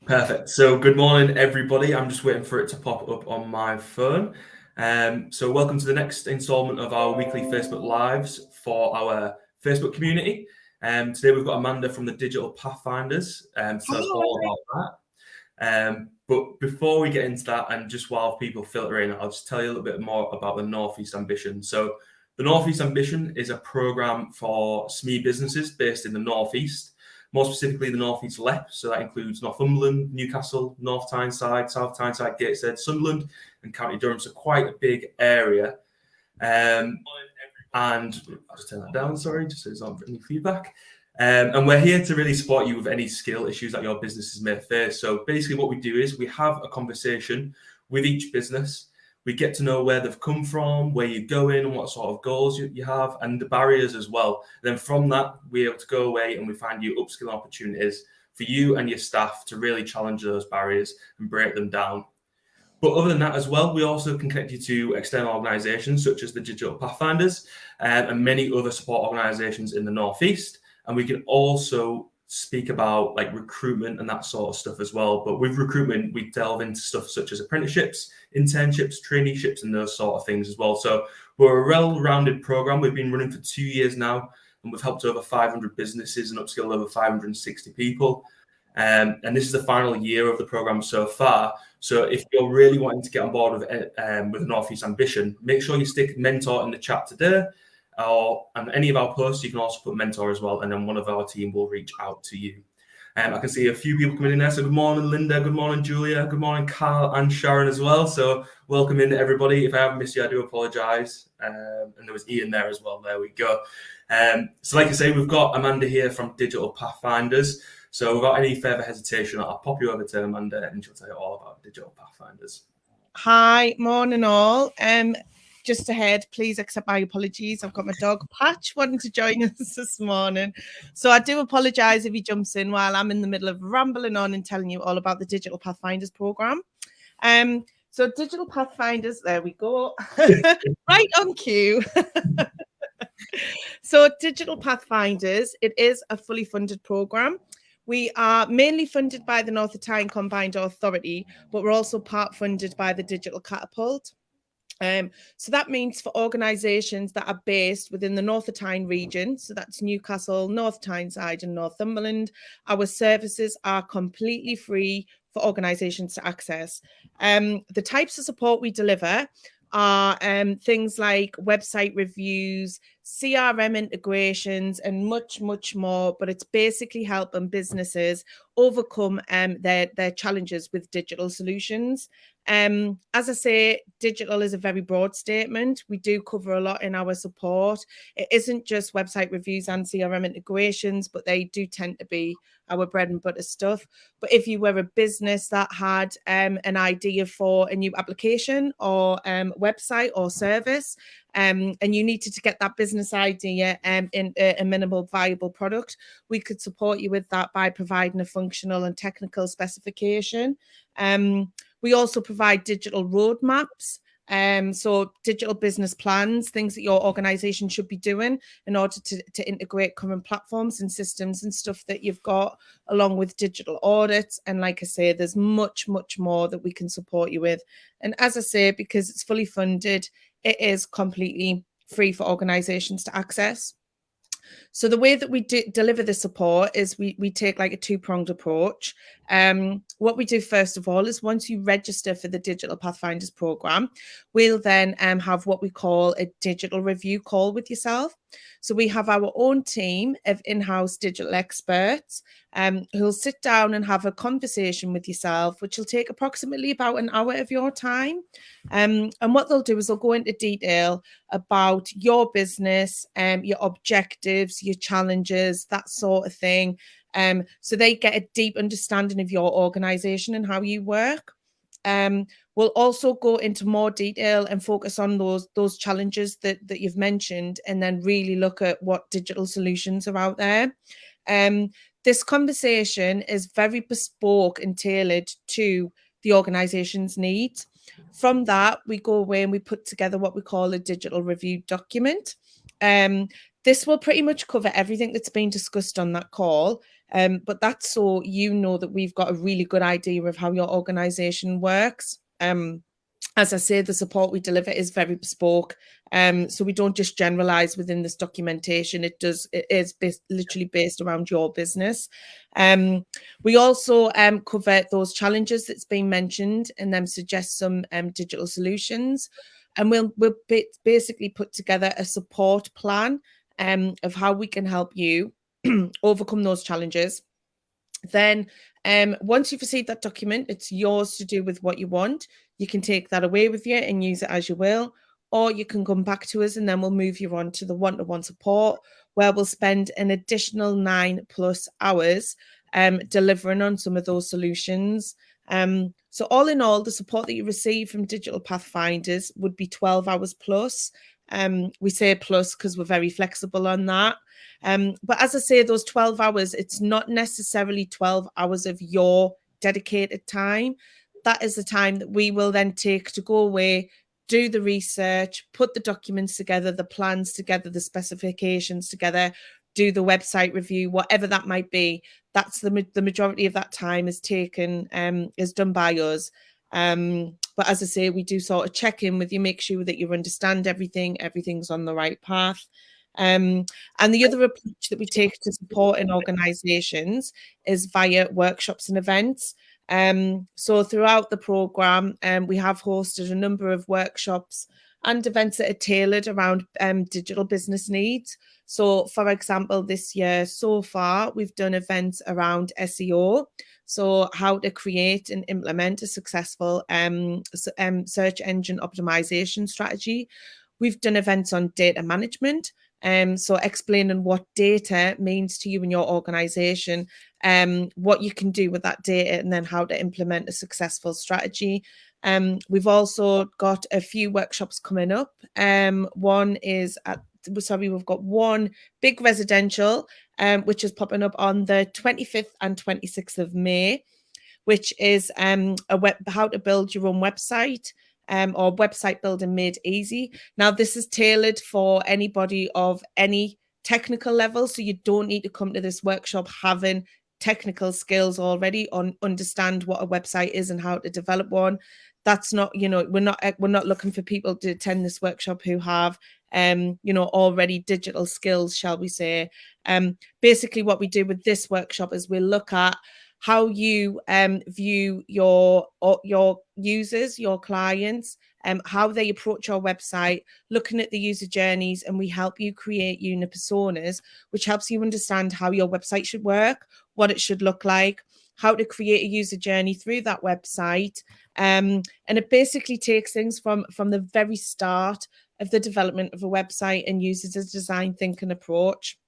Perfect. So good morning, everybody. I'm just waiting for it to pop up on my phone. So welcome to the next installment of our weekly Facebook Lives for our Facebook community. Today we've got Amanda from the Digital Pathfinders to tell us all about that. But before we get into that, and just while people filter in, I'll just tell you a little bit more about the Northeast Ambition. So the Northeast Ambition is a program for SME businesses based in the Northeast, more specifically the Northeast LEP. So that includes Northumberland, Newcastle, North Tyneside, South Tyneside, Gateshead, Sunderland, and County Durham. So quite a big area. And I'll just turn that down, sorry, just so there's not any feedback. And we're here to really support you with any skill issues that your businesses may face. So basically what we do is we have a conversation with each business. We get to know where they've come from, where you're going, and what sort of goals you have, and the barriers as well. And then from that, we're able to go away and we find you upskilling opportunities for you and your staff to really challenge those barriers and break them down. But other than that as well, we also can connect you to external organisations such as the Digital Pathfinders and many other support organisations in the Northeast. And we can also speak about like recruitment and that sort of stuff as well. But with recruitment, we delve into stuff such as apprenticeships, internships, traineeships, and those sort of things as well. So we're a well-rounded program. We've been running for 2 years now, and we've helped over 500 businesses and upskilled over 560 people. And this is the final year of the program so far. So if you're really wanting to get on board with the Northeast Ambition, make sure you stick mentor in the chat today. And any of our posts, you can also put mentor as well, and then one of our team will reach out to you. I can see a few people coming in there. So good morning, Linda. Good morning, Julia. Good morning, Carl and Sharon as well. So welcome in, everybody. If I haven't missed you, I do apologise. And there was Ian there as well. There we go. So like I say, we've got Amanda here from Digital Pathfinders. So without any further hesitation, I'll pop you over to Amanda and she'll tell you all about Digital Pathfinders. Hi, morning all. Just ahead, please accept my apologies. I've got my dog Patch wanting to join us this morning. So I do apologise if he jumps in while I'm in the middle of rambling on and telling you all about the Digital Pathfinders programme. So Digital Pathfinders, there we go. Right on cue. So Digital Pathfinders, it is a fully funded programme. We are mainly funded by the North Tyne Combined Authority, but we're also part funded by the Digital Catapult. So that means for organisations that are based within the North Tyne region, so that's Newcastle, North Tyneside and Northumberland, our services are completely free for organisations to access. The types of support we deliver are things like website reviews, CRM integrations, and much, much more. But it's basically helping businesses overcome their challenges with digital solutions. As I say, digital is a very broad statement. We do cover a lot in our support. It isn't just website reviews and CRM integrations, but they do tend to be our bread and butter stuff. But if you were a business that had an idea for a new application or website or service, and you needed to get that business idea in a minimal viable product, we could support you with that by providing a functional and technical specification. We also provide digital roadmaps. So digital business plans, things that your organization should be doing in order to integrate current platforms and systems and stuff that you've got, along with digital audits. And like I say, there's much, much more that we can support you with. And as I say, because it's fully funded, it is completely free for organizations to access. So the way that we deliver the support is we take like a two-pronged approach. What we do first of all is once you register for the Digital Pathfinders program, we'll then have what we call a digital review call with yourself. So we have our own team of in-house digital experts who'll sit down and have a conversation with yourself, which will take approximately about an hour of your time. And what they'll do is they'll go into detail about your business, your objectives, your challenges, that sort of thing. So they get a deep understanding of your organization and how you work. We'll also go into more detail and focus on those challenges that you've mentioned, and then really look at what digital solutions are out there. This conversation is very bespoke and tailored to the organization's needs. From that, we go away and we put together what we call a digital review document. This will pretty much cover everything that's been discussed on that call. But that's so you know that we've got a really good idea of how your organisation works. As I say, the support we deliver is very bespoke. So we don't just generalize within this documentation. It is literally based around your business. We also cover those challenges that's been mentioned and then suggest some digital solutions. And we'll basically put together a support plan of how we can help you overcome those challenges. Then once you've received that document, it's yours to do with what you want. You can take that away with you and use it as you will, or you can come back to us and then we'll move you on to the one-to-one support, where we'll spend an additional 9+ hours delivering on some of those solutions. So all in all, the support that you receive from Digital Pathfinders would be 12 hours plus. We say plus because we're very flexible on that. But as I say, those 12 hours, it's not necessarily 12 hours of your dedicated time. That is the time that we will then take to go away, do the research, put the documents together, the plans together, the specifications together, do the website review, whatever that might be. That's the majority of that time is taken, is done by us. But as I say, we do sort of check in with you, make sure that you understand everything's on the right path. And the other approach that we take to supporting organisations is via workshops and events. So throughout the programme, we have hosted a number of workshops and events that are tailored around digital business needs. So, for example, this year so far, we've done events around SEO. So how to create and implement a successful search engine optimization strategy. We've done events on data management. So explaining what data means to you and your organization, what you can do with that data, and then how to implement a successful strategy. We've also got a few workshops coming up. We've got one big residential, which is popping up on the 25th and 26th of May, which is how to build your own website. Or website building made easy. Now, this is tailored for anybody of any technical level, so you don't need to come to this workshop having technical skills already on understand what a website is and how to develop one. That's not, we're not looking for people to attend this workshop who have already digital skills, shall we say. Basically what we do with this workshop is we look at how you view your users, your clients, how they approach your website, looking at the user journeys, and we help you create unipersonas, which helps you understand how your website should work, what it should look like, how to create a user journey through that website. And it basically takes things from the very start of the development of a website and uses a design thinking approach.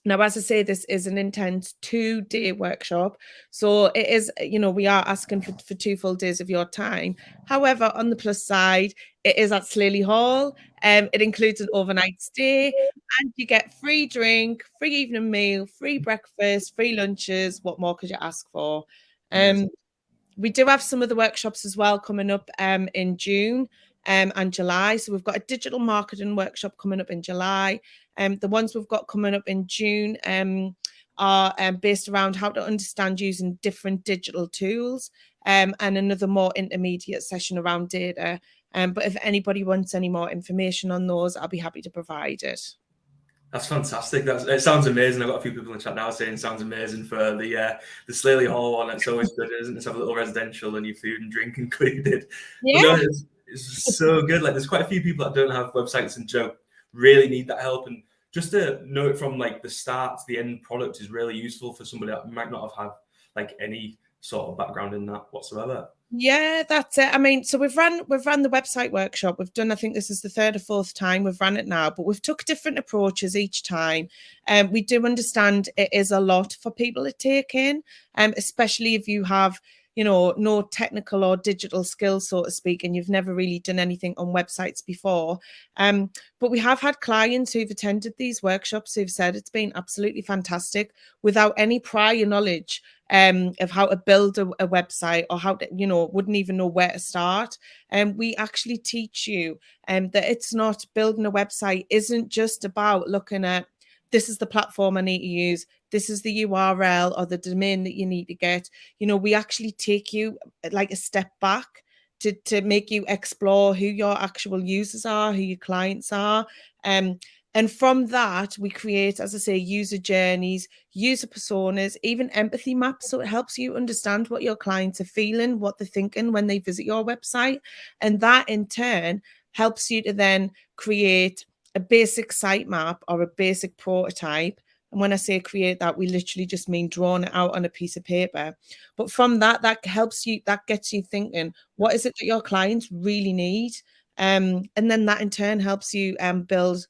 Now, as I say, this is an intense 2-day workshop. So it is, we are asking for 2 full days of your time. However, on the plus side, it is at Slaley Hall. It includes an overnight stay, and you get free drink, free evening meal, free breakfast, free lunches. What more could you ask for? We do have some of the workshops as well coming up in June and July. So we've got a digital marketing workshop coming up in July. The ones we've got coming up in June are based around how to understand using different digital tools, and another more intermediate session around data. But if anybody wants any more information on those, I'll be happy to provide it. That's fantastic. It sounds amazing. I've got a few people in the chat now saying it sounds amazing for the Slaley Hall one. It's always good, isn't it? To have a little residential and your food and drink included. Yeah. But no, it's so good. Like, there's quite a few people that don't have websites and really need that help. And just to know it from like the start to the end product is really useful for somebody that might not have had like any sort of background in that whatsoever. Yeah, that's it. I mean, so we've run the website workshop. We've done, I think this is the 3rd or 4th time we've run it now, but we've took different approaches each time. We do understand it is a lot for people to take in, especially if you have, no technical or digital skills, so to speak, and you've never really done anything on websites before. But we have had clients who've attended these workshops who've said it's been absolutely fantastic without any prior knowledge of how to build a website, or how to, wouldn't even know where to start. And we actually teach you that it's not, building a website isn't just about looking at, this is the platform I need to use, this is the URL or the domain that you need to get. We actually take you like a step back to make you explore who your actual users are, who your clients are. And from that, we create, as I say, user journeys, user personas, even empathy maps. So it helps you understand what your clients are feeling, what they're thinking when they visit your website. And that in turn helps you to then create a basic sitemap or a basic prototype. And when I say create that, we literally just mean drawing it out on a piece of paper. But from that helps you, that gets you thinking, what is it that your clients really need? And then that in turn helps you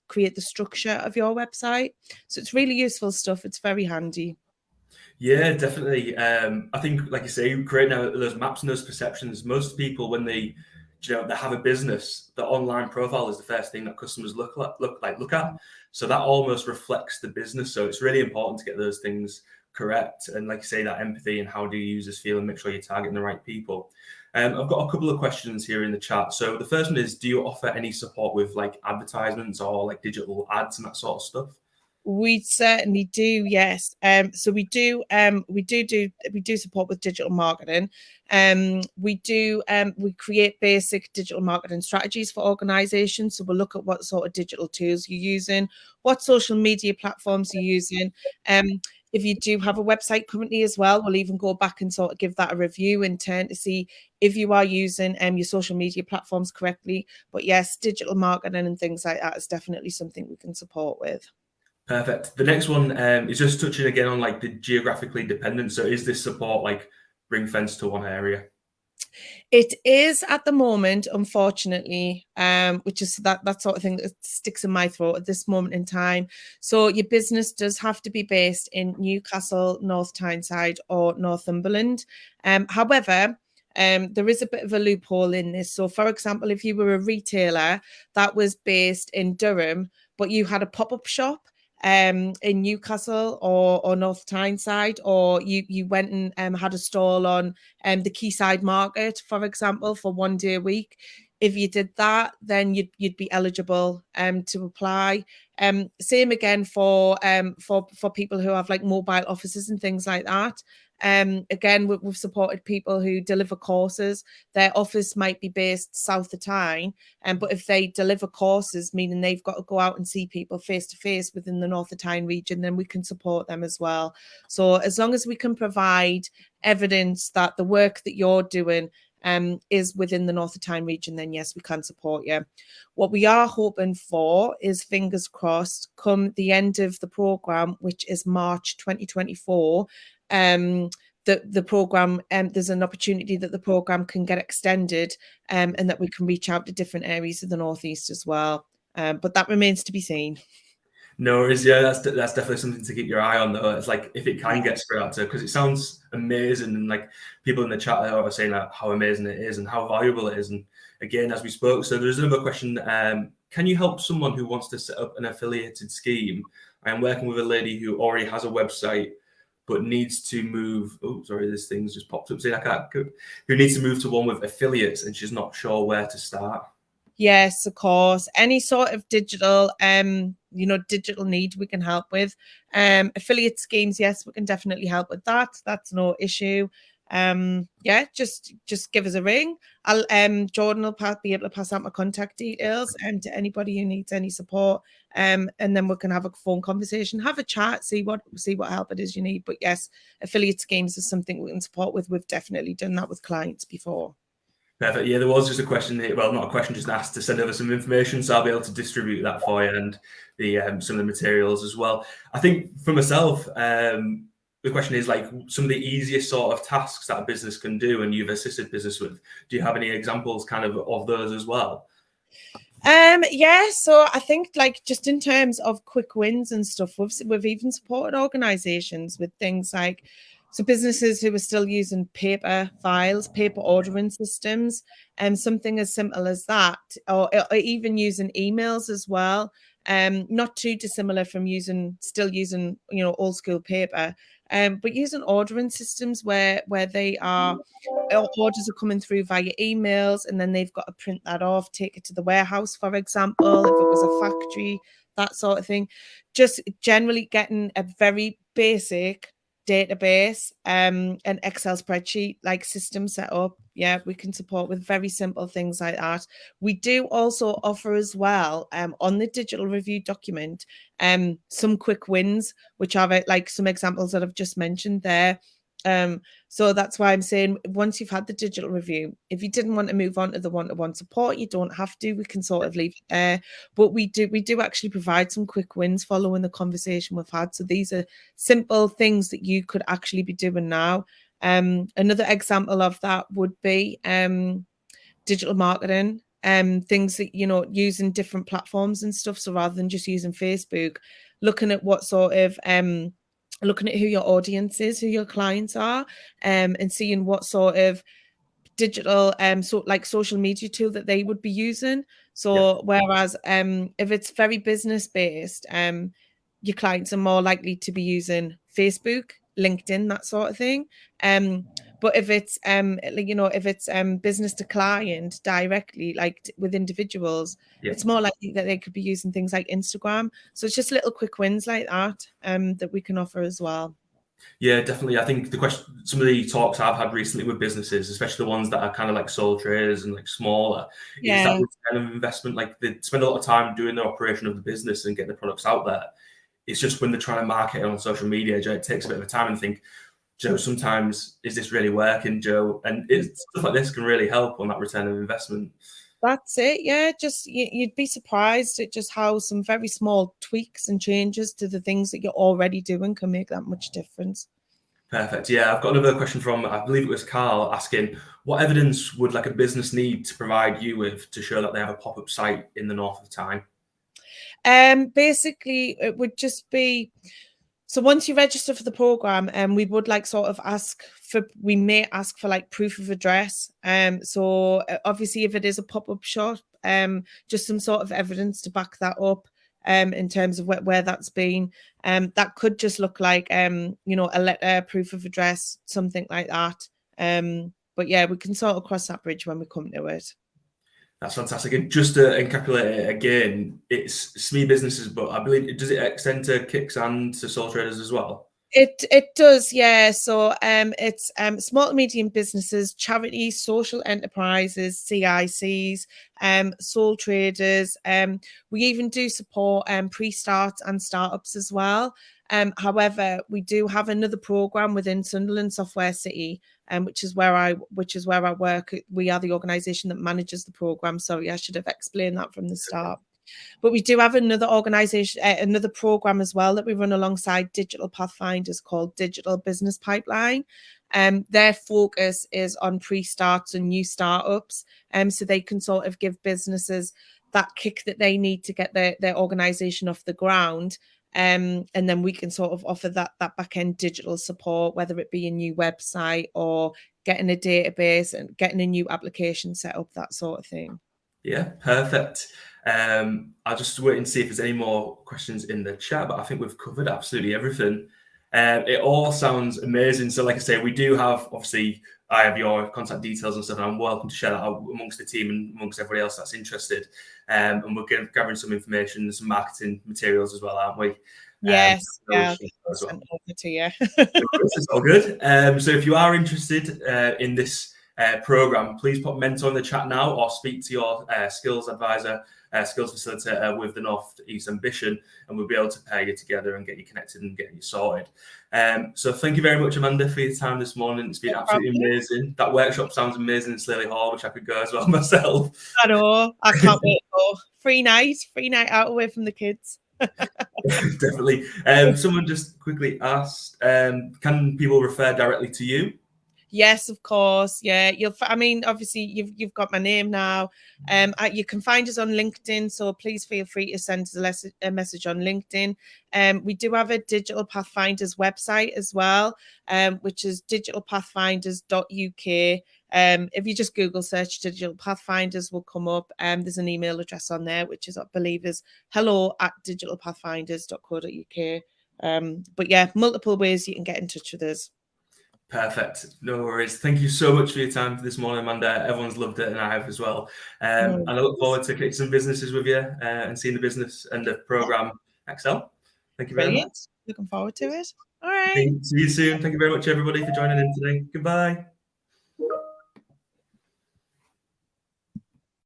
create the structure of your website. So it's really useful stuff. It's very handy. Yeah, definitely. I think, like you say, creating those maps and those perceptions. Most people, when they have a business, the online profile is the first thing that customers look at. So that almost reflects the business. So it's really important to get those things correct. And like you say, that empathy and how do users feel, and make sure you're targeting the right people. I've got a couple of questions here in the chat. So the first one is, do you offer any support with like advertisements or like digital ads and that sort of stuff? We certainly do, yes. So we do support with digital marketing. We create basic digital marketing strategies for organizations. So we'll look at what sort of digital tools you're using, what social media platforms you're using. If you do have a website currently as well, we'll even go back and sort of give that a review in turn to see if you are using your social media platforms correctly. But yes, digital marketing and things like that is definitely something we can support with. Perfect. The next one is just touching again on like the geographically dependent. So is this support like ring fence to one area? It is at the moment, unfortunately, which is that sort of thing that sticks in my throat at this moment in time. So your business does have to be based in Newcastle, North Tyneside, or Northumberland. However, there is a bit of a loophole in this. So, for example, if you were a retailer that was based in Durham, but you had a pop-up shop in Newcastle or North Tyneside, or you went and had a stall on the Quayside Market, for example, for 1 day a week. If you did that, then you'd be eligible to apply. Same again for people who have like mobile offices and things like that. Again, we've supported people who deliver courses. Their office might be based south of Tyne, but if they deliver courses, meaning they've got to go out and see people face to face within the North of Tyne region, then we can support them as well. So as long as we can provide evidence that the work that you're doing is within the North of Tyne region, then yes, we can support you. What we are hoping for is, fingers crossed, come the end of the programme, which is March 2024, the program, there's an opportunity that the program can get extended, and that we can reach out to different areas of the Northeast as well. But that remains to be seen. No worries. Yeah, that's definitely something to keep your eye on, though. It's like if it can get spread out to, because it sounds amazing, and like people in the chat are saying like how amazing it is and how valuable it is. And again, as we spoke, so there's another question. Can you help someone who wants to set up an affiliated scheme? I am working with a lady who already has a website but needs to move. Oh, sorry, this thing's just popped up saying I can't. Who needs to move to one with affiliates, and she's not sure where to start. Yes, of course. Any sort of digital, digital need we can help with. Affiliate schemes, yes, we can definitely help with that. That's no issue. Yeah, just give us a ring. Jordan will be able to pass out my contact details to anybody who needs any support. And then we can have a phone conversation, have a chat, see what help it is you need. But yes, affiliate schemes is something we can support with. We've definitely done that with clients before. Perfect. Yeah, there was just a question here. Well, not a question, just asked to send over some information, so I'll be able to distribute that for you and the some of the materials as well. I think for myself, the question is like some of the easiest sort of tasks that a business can do, and you've assisted business with. Do you have any examples kind of those as well? Yeah, so I think like just in terms of quick wins and stuff, we've even supported organizations with things like, so businesses who are still using paper files, paper ordering systems, and something as simple as that, or even using emails as well. not too dissimilar from still using old school paper, but using ordering systems where orders are coming through via emails, and then they've got to print that off, take it to the warehouse, for example, if it was a factory, that sort of thing. Just generally getting a very basic database, an Excel spreadsheet like system set up. Yeah, we can support with very simple things like that. We do also offer as well, on the digital review document, some quick wins, which are like some examples that I've just mentioned there. So that's why I'm saying, once you've had the digital review, if you didn't want to move on to the one-to-one support, you don't have to. We can sort of leave it there. But we do actually provide some quick wins following the conversation we've had. So these are simple things that you could actually be doing now. Another example of that would be digital marketing, things that, using different platforms and stuff. So rather than just using Facebook, looking at what sort of looking at who your audience is, who your clients are, and seeing what sort of digital so like social media tool that they would be using. So whereas if it's very business based, your clients are more likely to be using Facebook, LinkedIn, that sort of thing. But if it's business to client directly, like with individuals, it's more likely that they could be using things like Instagram. So it's just little quick wins like that that we can offer as well. Yeah, definitely. I think some of the talks I've had recently with businesses, especially the ones that are kind of like sole traders and like smaller, is that kind of investment. Like, they spend a lot of time doing the operation of the business and getting the products out there. It's just when they're trying to market it on social media, Joe, it takes a bit of a time, and think, Joe, sometimes, is this really working, Joe? And stuff like this can really help on that return of investment. That's it. Yeah, just you'd be surprised at just how some very small tweaks and changes to the things that you're already doing can make that much difference. Perfect. Yeah, I've got another question from, I believe it was Carl, asking, what evidence would like a business need to provide you with to show that they have a pop-up site in the north of Tyne? Basically, it would just be, so once you register for the program, we would we may ask for like proof of address. So obviously, if it is a pop-up shop, just some sort of evidence to back that up, in terms of where that's been. That could just look like a letter, proof of address, something like that. But yeah, we can sort of cross that bridge when we come to it. That's fantastic. And just to encapsulate it again, it's SME businesses, but I believe, does it extend to Kicks and to sole traders as well? It does, yeah. So it's small to medium businesses, charities, social enterprises, CICs, sole traders. We even do support pre-start and startups as well. However, we do have another program within Sunderland Software City, which is where I work. We are the organisation that manages the program. Sorry, I should have explained that from the start. But we do have another organisation, another program as well that we run alongside Digital Pathfinders called Digital Business Pipeline. Their focus is on pre-starts and new startups, so they can sort of give businesses that kick that they need to get their organisation off the ground. And then we can sort of offer that back-end digital support, whether it be a new website or getting a database and getting a new application set up, that sort of thing. Yeah, perfect. I'll just wait and see if there's any more questions in the chat, but I think we've covered absolutely everything. It all sounds amazing. So like I say, we do have, obviously, I have your contact details and stuff, and I'm welcome to share that out amongst the team and amongst everybody else that's interested. And we're gathering some information, some marketing materials as well, aren't we? Yes, yeah, as well. Over to you. It's all good. So if you are interested in this program, please put mentor in the chat now, or speak to your skills advisor, skills facilitator with the North East Ambition, and we'll be able to pair you together and get you connected and get you sorted. So thank you very much, Amanda, for your time this morning. It's been absolutely amazing. That workshop sounds amazing in Slaley Hall, which I could go as well myself. I know. I can't wait for free night out away from the kids. Definitely. Someone just quickly asked, can people refer directly to you? Yes, of course. Yeah, obviously you've got my name now. You can find us on LinkedIn, so please feel free to send us a message on LinkedIn. We do have a Digital Pathfinders website as well, which is digitalpathfinders.uk. If you just Google search Digital Pathfinders, will come up. There's an email address on there, which is, I believe, is hello@digitalpathfinders.co.uk. But yeah, multiple ways you can get in touch with us. Perfect. No worries. Thank you so much for your time this morning, Amanda. Everyone's loved it, and I have as well. And I look forward to getting some businesses with you and seeing the business and the program excel. Thank you very much. Looking forward to it. All right. See you soon. Thank you very much, everybody, for joining in today. Goodbye.